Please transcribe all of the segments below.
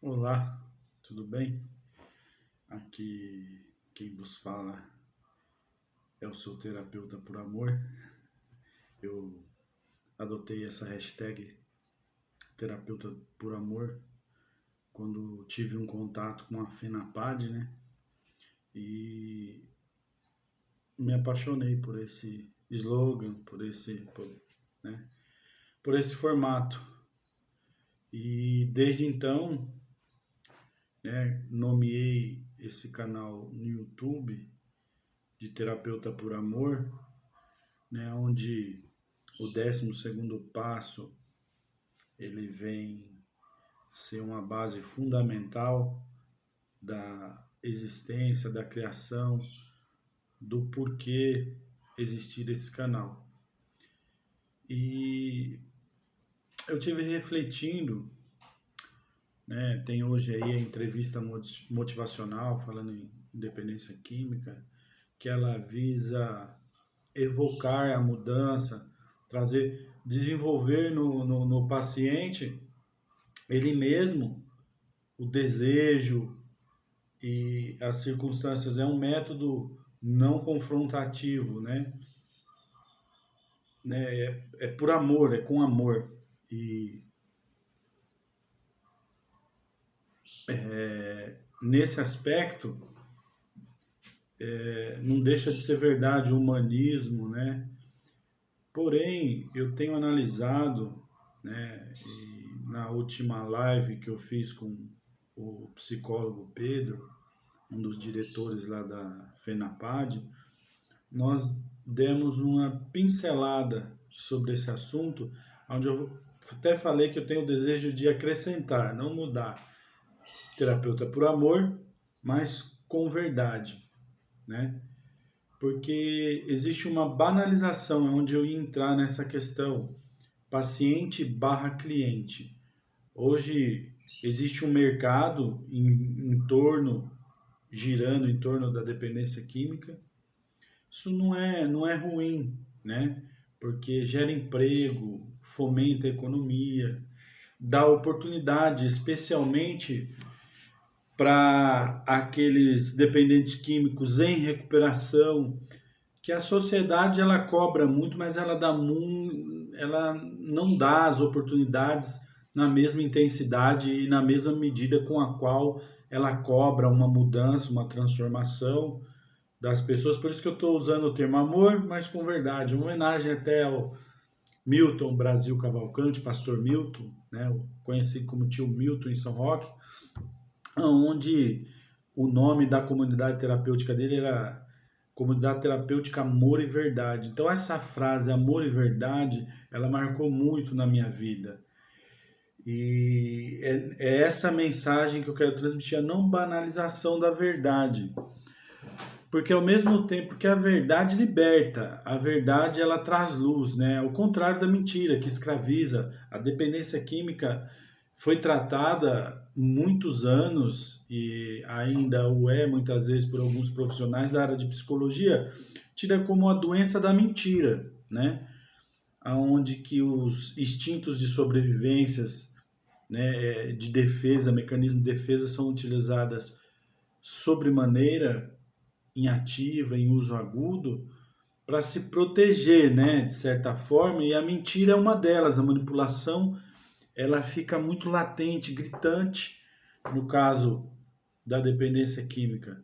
Olá, tudo bem? Aqui quem vos fala é o seu terapeuta por amor. Eu adotei essa hashtag terapeuta por amor quando tive um contato com a FENAPAD, né? E me apaixonei por esse slogan, né? Por esse formato. E desde então, né, nomeei esse canal no YouTube de Terapeuta por Amor, né, onde o 12º passo ele vem ser uma base fundamental da existência, da criação, do porquê existir esse canal. E eu tive refletindo, né, tem hoje aí a entrevista motivacional falando em independência química, que ela visa evocar a mudança, desenvolver no paciente ele mesmo o desejo e as circunstâncias. É um método não confrontativo, né? É por amor, é com amor. E nesse aspecto, não deixa de ser verdade o humanismo, né? Porém, eu tenho analisado, né, e na última live que eu fiz com o psicólogo Pedro, um dos diretores lá da FENAPAD, nós demos uma pincelada sobre esse assunto, onde eu até falei que eu tenho o desejo de acrescentar, não mudar. Terapeuta por amor, mas com verdade, né? Porque existe uma banalização, é onde eu ia entrar nessa questão, paciente barra cliente. Hoje existe um mercado girando em torno da dependência química. Isso não é ruim, né? Porque gera emprego, fomenta a economia, dá oportunidade, especialmente para aqueles dependentes químicos em recuperação, que a sociedade ela cobra muito, mas ela não dá as oportunidades na mesma intensidade e na mesma medida com a qual ela cobra uma mudança, uma transformação das pessoas. Por isso que eu estou usando o termo amor, mas com verdade. Uma homenagem até ao Milton Brasil Cavalcante, pastor Milton, né, conhecido como tio Milton em São Roque, onde o nome da comunidade terapêutica dele era Comunidade Terapêutica Amor e Verdade. Então essa frase, amor e verdade, ela marcou muito na minha vida. E é essa mensagem que eu quero transmitir, a não banalização da verdade. Porque ao mesmo tempo que a verdade liberta, a verdade ela traz luz, né? Ao contrário da mentira que escraviza. A dependência química foi tratada muitos anos e ainda o é muitas vezes por alguns profissionais da área de psicologia, tida como a doença da mentira, né? Aonde que os instintos de sobrevivências, né, de defesa, mecanismo de defesa são utilizadas sobremaneira em ativa, em uso agudo, para se proteger, né, de certa forma, e a mentira é uma delas, a manipulação, ela fica muito latente, gritante, no caso da dependência química.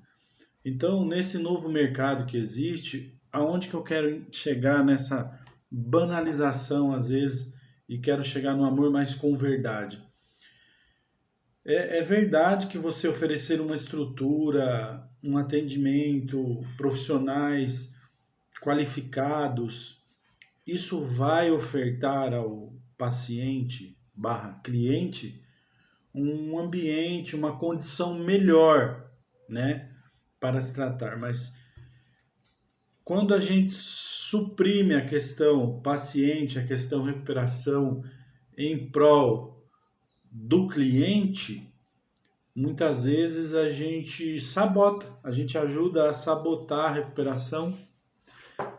Então, nesse novo mercado que existe, aonde que eu quero chegar nessa banalização, às vezes, e quero chegar no amor mais com verdade? É verdade que você oferecer uma estrutura, um atendimento, profissionais qualificados, isso vai ofertar ao paciente barra cliente um ambiente, uma condição melhor, né, para se tratar. Mas quando a gente suprime a questão paciente, a questão recuperação em prol do cliente, muitas vezes a gente sabota, a gente ajuda a sabotar a recuperação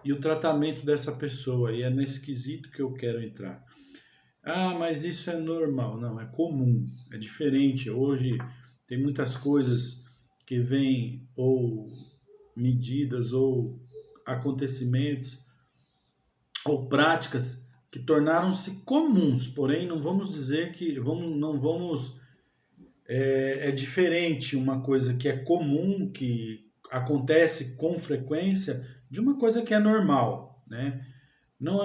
e o tratamento dessa pessoa. E é nesse quesito que eu quero entrar. Ah, mas isso é normal. Não, é comum, é diferente. Hoje tem muitas coisas que vêm, ou medidas, ou acontecimentos, ou práticas que tornaram-se comuns. Porém, não vamos dizer que não vamos. É diferente uma coisa que é comum, que acontece com frequência, de uma coisa que é normal, né? Não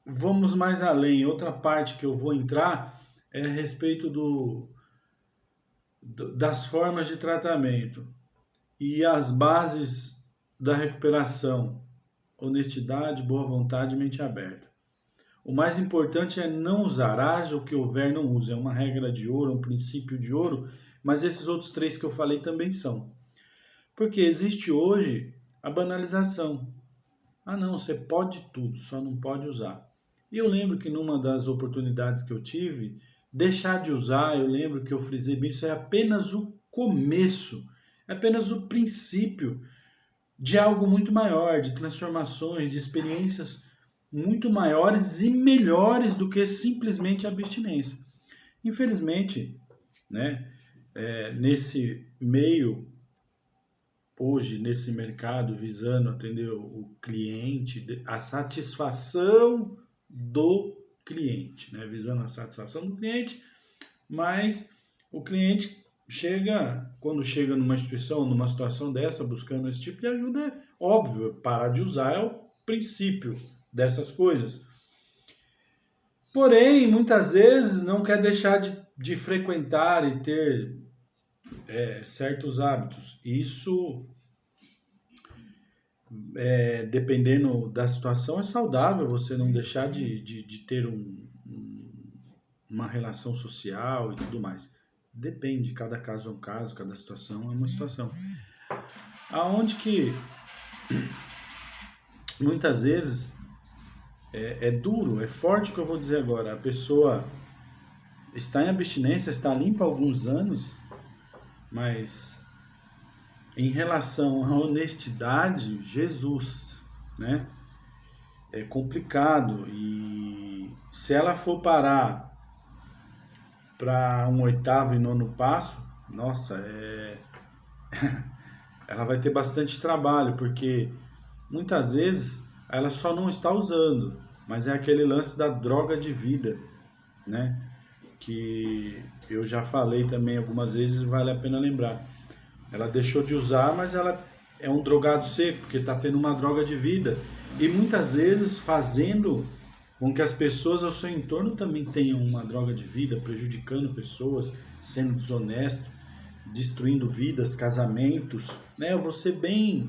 vamos mais além. Outra parte que eu vou entrar é a respeito das formas de tratamento e as bases da recuperação: honestidade, boa vontade e mente aberta. O mais importante é não usar, haja o que houver, não use. É uma regra de ouro, um princípio de ouro, mas esses outros três que eu falei também são. Porque existe hoje a banalização. Ah, não, você pode tudo, só não pode usar. E eu lembro que numa das oportunidades que eu tive, deixar de usar, eu lembro que eu frisei bem, isso é apenas o começo, é apenas o princípio de algo muito maior, de transformações, de experiências muito maiores e melhores do que simplesmente a abstinência. Infelizmente, né, nesse meio, hoje, nesse mercado, visando atender o cliente, a satisfação do cliente, né, visando a satisfação do cliente, mas o cliente quando chega numa instituição, numa situação dessa, buscando esse tipo de ajuda, é óbvio, parar de usar é o princípio dessas coisas. Porém, muitas vezes não quer deixar de frequentar e ter certos hábitos. Isso, dependendo da situação, é saudável você não deixar de ter uma relação social e tudo mais. Depende, cada caso é um caso, cada situação é uma situação. Aonde que muitas vezes é duro, é forte o que eu vou dizer agora. A pessoa está em abstinência, está limpa há alguns anos, mas em relação à honestidade, Jesus, né? É complicado. E se ela for parar para um oitavo e nono passo, nossa, ela vai ter bastante trabalho, porque muitas vezes ela só não está usando, mas é aquele lance da droga de vida, né? Que eu já falei também algumas vezes, vale a pena lembrar. Ela deixou de usar, mas ela é um drogado seco, porque está tendo uma droga de vida. E muitas vezes fazendo com que as pessoas ao seu entorno também tenham uma droga de vida, prejudicando pessoas, sendo desonesto, destruindo vidas, casamentos. Né? Eu vou ser bem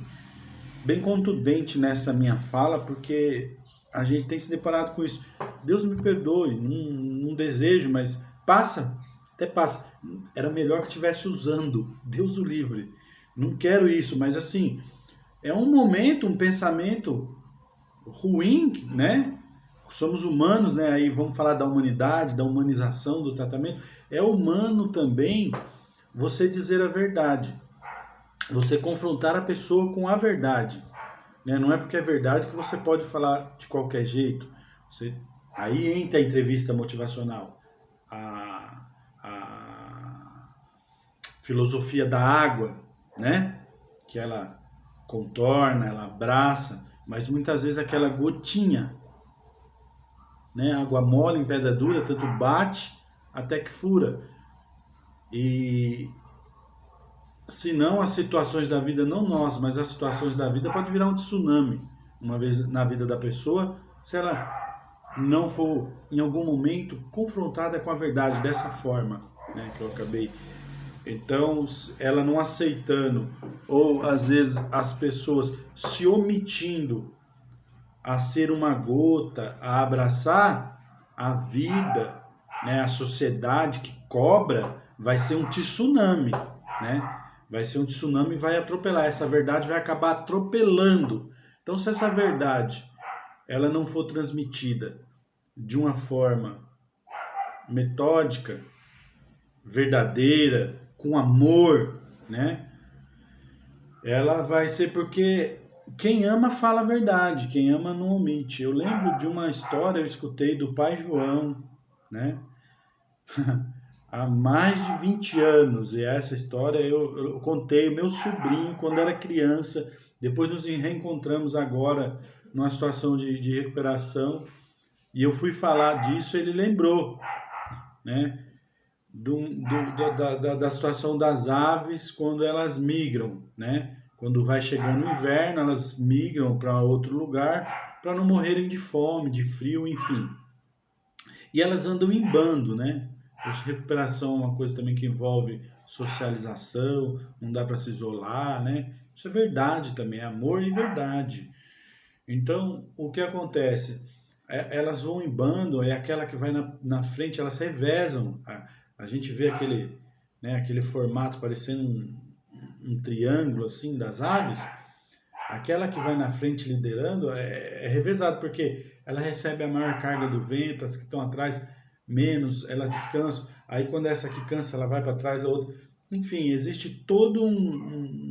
contundente nessa minha fala, porque a gente tem se deparado com isso. Deus me perdoe, não desejo, mas passa, até passa. Era melhor que estivesse usando, Deus o livre. Não quero isso, mas assim, é um momento, um pensamento ruim, né? Somos humanos, né? Aí vamos falar da humanidade, da humanização do tratamento. É humano também você dizer a verdade, você confrontar a pessoa com a verdade, né? Não é porque é verdade que você pode falar de qualquer jeito. Aí entra a entrevista motivacional, a filosofia da água, né? Que ela contorna, ela abraça, mas muitas vezes aquela gotinha, né? Água mole em pedra dura, tanto bate até que fura. E se não as situações da vida, não nós, mas as situações da vida pode virar um tsunami uma vez na vida da pessoa, se ela não for em algum momento confrontada com a verdade dessa forma, né, que eu acabei. Então, ela não aceitando, ou às vezes as pessoas se omitindo a ser uma gota, a abraçar a vida, né, a sociedade que cobra, vai ser um tsunami, né? Vai ser um tsunami e vai atropelar. Essa verdade vai acabar atropelando. Então, se essa verdade ela não for transmitida de uma forma metódica, verdadeira, com amor, né? Ela vai ser porque Quem ama fala a verdade, quem ama não omite. Eu lembro de uma história, eu escutei do pai João, né? Há mais de 20 anos. E essa história eu contei ao meu sobrinho quando era criança. Depois nos reencontramos agora numa situação de recuperação. E eu fui falar disso, ele lembrou, né? Da situação das aves quando elas migram, né? Quando vai chegando o inverno, elas migram para outro lugar para não morrerem de fome, de frio, enfim. E elas andam em bando, né? Recuperação é uma coisa também que envolve socialização, não dá para se isolar, né? Isso é verdade também, é amor e verdade. Então, o que acontece? Elas vão em bando, é aquela que vai na frente, elas revezam. A gente vê aquele, né, aquele formato parecendo um triângulo assim das aves. Aquela que vai na frente liderando é revezado, porque ela recebe a maior carga do vento, as que estão atrás menos, elas descansam. Aí quando essa aqui cansa, ela vai para trás da outra. Enfim, existe todo um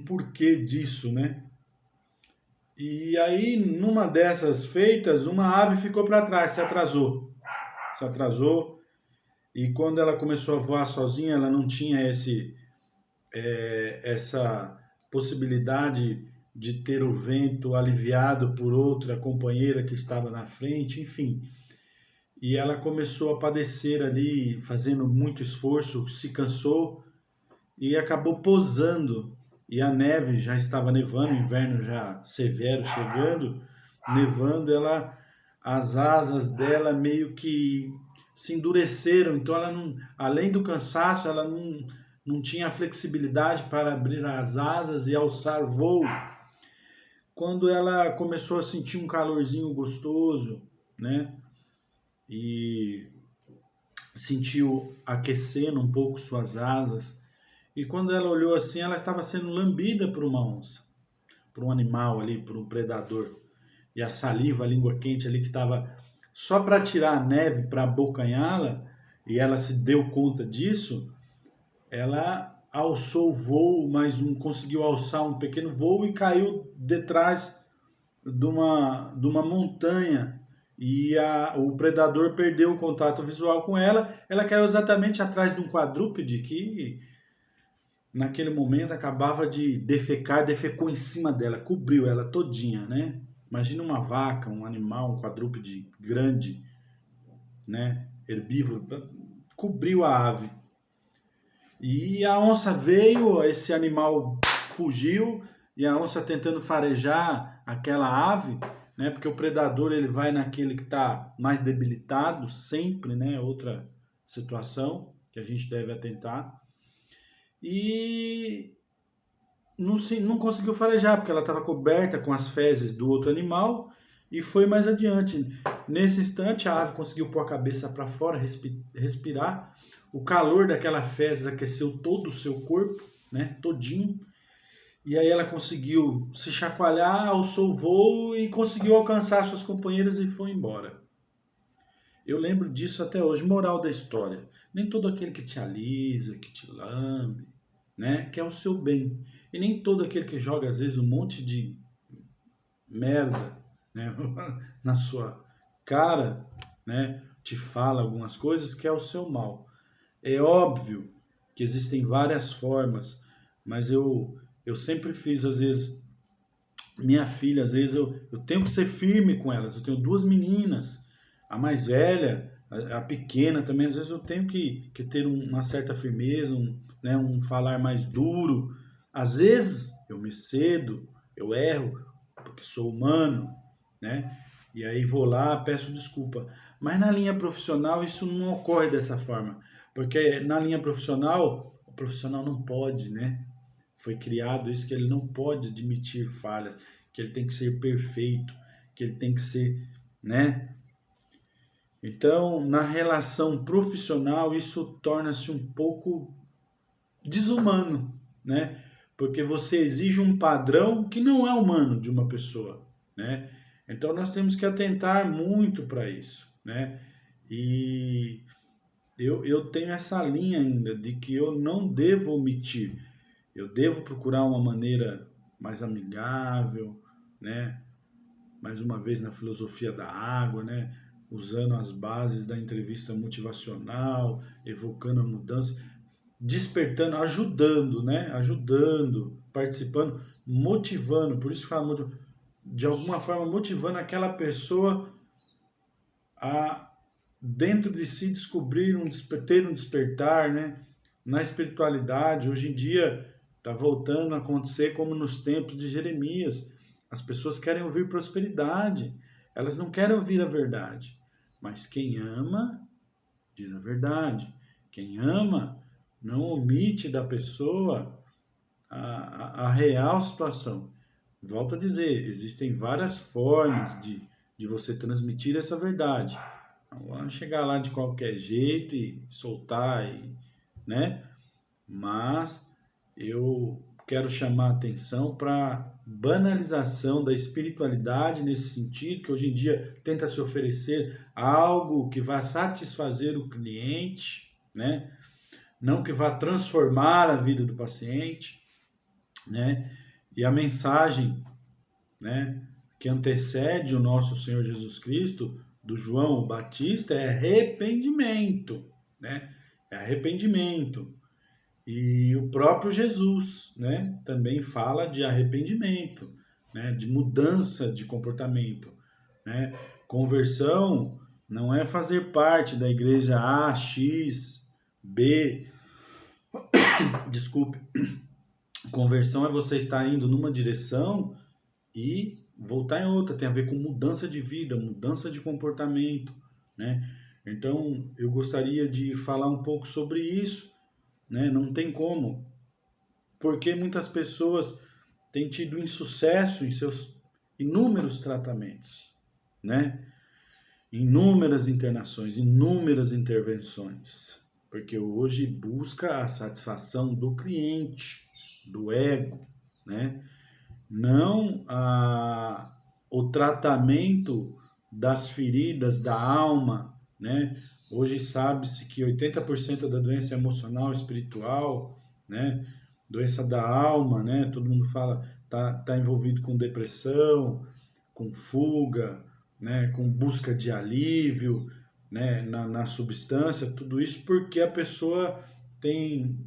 porquê disso, né? E aí, numa dessas feitas, uma ave ficou para trás, se atrasou. Se atrasou, e quando ela começou a voar sozinha, ela não tinha essa possibilidade de ter o vento aliviado por outra companheira que estava na frente, enfim. E ela começou a padecer ali, fazendo muito esforço, se cansou e acabou pousando. E a neve já estava nevando, o inverno já severo chegando, nevando, as asas dela meio que se endureceram, então ela não, além do cansaço, ela não tinha flexibilidade para abrir as asas e alçar voo. Quando ela começou a sentir um calorzinho gostoso, né? E sentiu aquecendo um pouco suas asas. E quando ela olhou assim, ela estava sendo lambida por uma onça, por um animal ali, por um predador. E a saliva, a língua quente ali que estava só para tirar a neve, para abocanhá-la, e ela se deu conta disso, ela alçou o voo, mas não conseguiu alçar um pequeno voo e caiu detrás de uma montanha. E o predador perdeu o contato visual com ela. Ela caiu exatamente atrás de um quadrúpede que naquele momento acabava de defecar, defecou em cima dela, cobriu ela todinha, né? Imagina uma vaca, um animal, um quadrúpede grande, né? Herbívoro, cobriu a ave. E a onça veio, esse animal fugiu, e a onça tentando farejar aquela ave, né? Porque o predador ele vai naquele que está mais debilitado, sempre, né? Outra situação que a gente deve atentar. E não conseguiu farejar, porque ela estava coberta com as fezes do outro animal e foi mais adiante. Nesse instante, a ave conseguiu pôr a cabeça para fora, respirar. O calor daquela fezes aqueceu todo o seu corpo, né, todinho. E aí ela conseguiu se chacoalhar, alçou o voo e conseguiu alcançar suas companheiras e foi embora. Eu lembro disso até hoje. Moral da história: nem todo aquele que te alisa, que te lambe, né, quer o seu bem. E nem todo aquele que joga, às vezes, um monte de merda, né, na sua cara, né, te fala algumas coisas, quer o seu mal. É óbvio que existem várias formas, mas eu sempre fiz, às vezes, minha filha, às vezes eu tenho que ser firme com elas. Eu tenho duas meninas, a mais velha, a pequena também, às vezes eu tenho que ter uma certa firmeza, né, um falar mais duro. Às vezes eu me cedo, eu erro, porque sou humano, né? E aí vou lá, peço desculpa. Mas na linha profissional isso não ocorre dessa forma, porque na linha profissional, o profissional não pode, né? Foi criado isso que ele não pode admitir falhas, que ele tem que ser perfeito, que ele tem que ser, né? Então, na relação profissional, isso torna-se um pouco desumano, né? Porque você exige um padrão que não é humano de uma pessoa, né? Então, nós temos que atentar muito para isso, né? E eu tenho essa linha ainda de que eu não devo omitir, eu devo procurar uma maneira mais amigável, né? Mais uma vez na filosofia da água, né? Usando as bases da entrevista motivacional, evocando a mudança, despertando, ajudando, né? Ajudando, participando, motivando. Por isso que fala, de alguma forma, motivando aquela pessoa a, dentro de si, descobrir ter um despertar, né? Na espiritualidade, hoje em dia, está voltando a acontecer como nos tempos de Jeremias. As pessoas querem ouvir prosperidade, elas não querem ouvir a verdade. Mas quem ama, diz a verdade. Quem ama, não omite da pessoa a real situação. Volto a dizer, existem várias formas de você transmitir essa verdade. Não vamos chegar lá de qualquer jeito e soltar, né? Mas eu quero chamar a atenção para a banalização da espiritualidade nesse sentido, que hoje em dia tenta se oferecer algo que vá satisfazer o cliente, né? Não que vá transformar a vida do paciente, né? E a mensagem, né, que antecede o nosso Senhor Jesus Cristo, do João Batista, é arrependimento, né? É arrependimento. E o próprio Jesus, né, também fala de arrependimento, né, de mudança de comportamento, né? Conversão não é fazer parte da igreja A, X, B, desculpe. Conversão é você estar indo numa direção e voltar em outra, tem a ver com mudança de vida, mudança de comportamento, né? Então, eu gostaria de falar um pouco sobre isso, né? Não tem como, porque muitas pessoas têm tido insucesso em seus inúmeros tratamentos, né? Inúmeras internações, inúmeras intervenções, porque hoje busca a satisfação do cliente, do ego, né? Não o tratamento das feridas da alma, né? Hoje sabe-se que 80% da doença emocional, espiritual, né? Doença da alma, né? Todo mundo fala, tá envolvido com depressão, com fuga, né? Com busca de alívio, né? Na substância, tudo isso porque a pessoa tem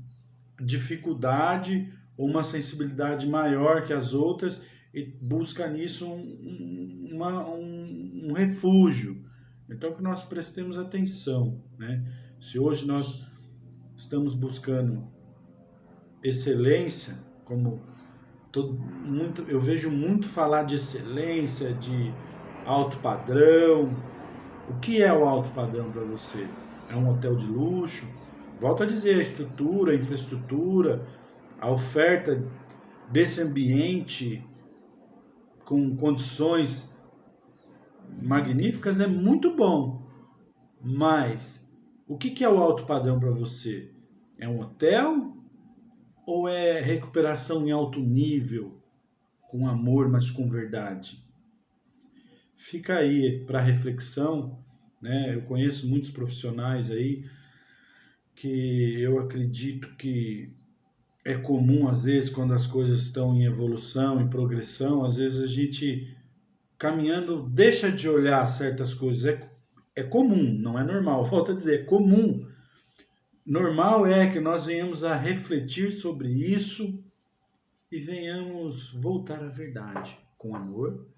dificuldade ou uma sensibilidade maior que as outras e busca nisso um refúgio. Então, que nós prestemos atenção, né? Se hoje nós estamos buscando excelência, como eu vejo muito falar de excelência, de alto padrão. O que é o alto padrão para você? É um hotel de luxo? Volto a dizer, a estrutura, a infraestrutura, a oferta desse ambiente com condições magníficas é muito bom, mas o que é o alto padrão para você? É um hotel ou é recuperação em alto nível, com amor, mas com verdade? Fica aí para reflexão, né? Eu conheço muitos profissionais aí que eu acredito que é comum, às vezes, quando as coisas estão em evolução, em progressão, às vezes a gente, caminhando, deixa de olhar certas coisas. É comum, não é normal. Volto a dizer, é comum. Normal é que nós venhamos a refletir sobre isso e venhamos voltar à verdade, com amor,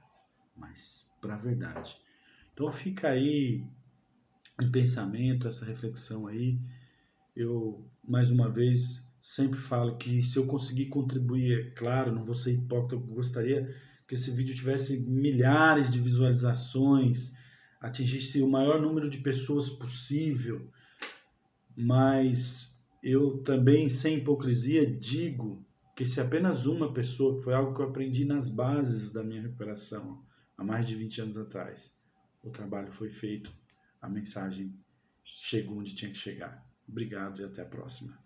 mas para a verdade. Então fica aí em pensamento, essa reflexão aí. Eu, mais uma vez, sempre falo que se eu conseguir contribuir, é claro, não vou ser hipócrita, eu gostaria que esse vídeo tivesse milhares de visualizações, atingisse o maior número de pessoas possível, mas eu também, sem hipocrisia, digo que se apenas uma pessoa, que foi algo que eu aprendi nas bases da minha recuperação, há mais de 20 anos atrás, o trabalho foi feito, a mensagem chegou onde tinha que chegar. Obrigado e até a próxima.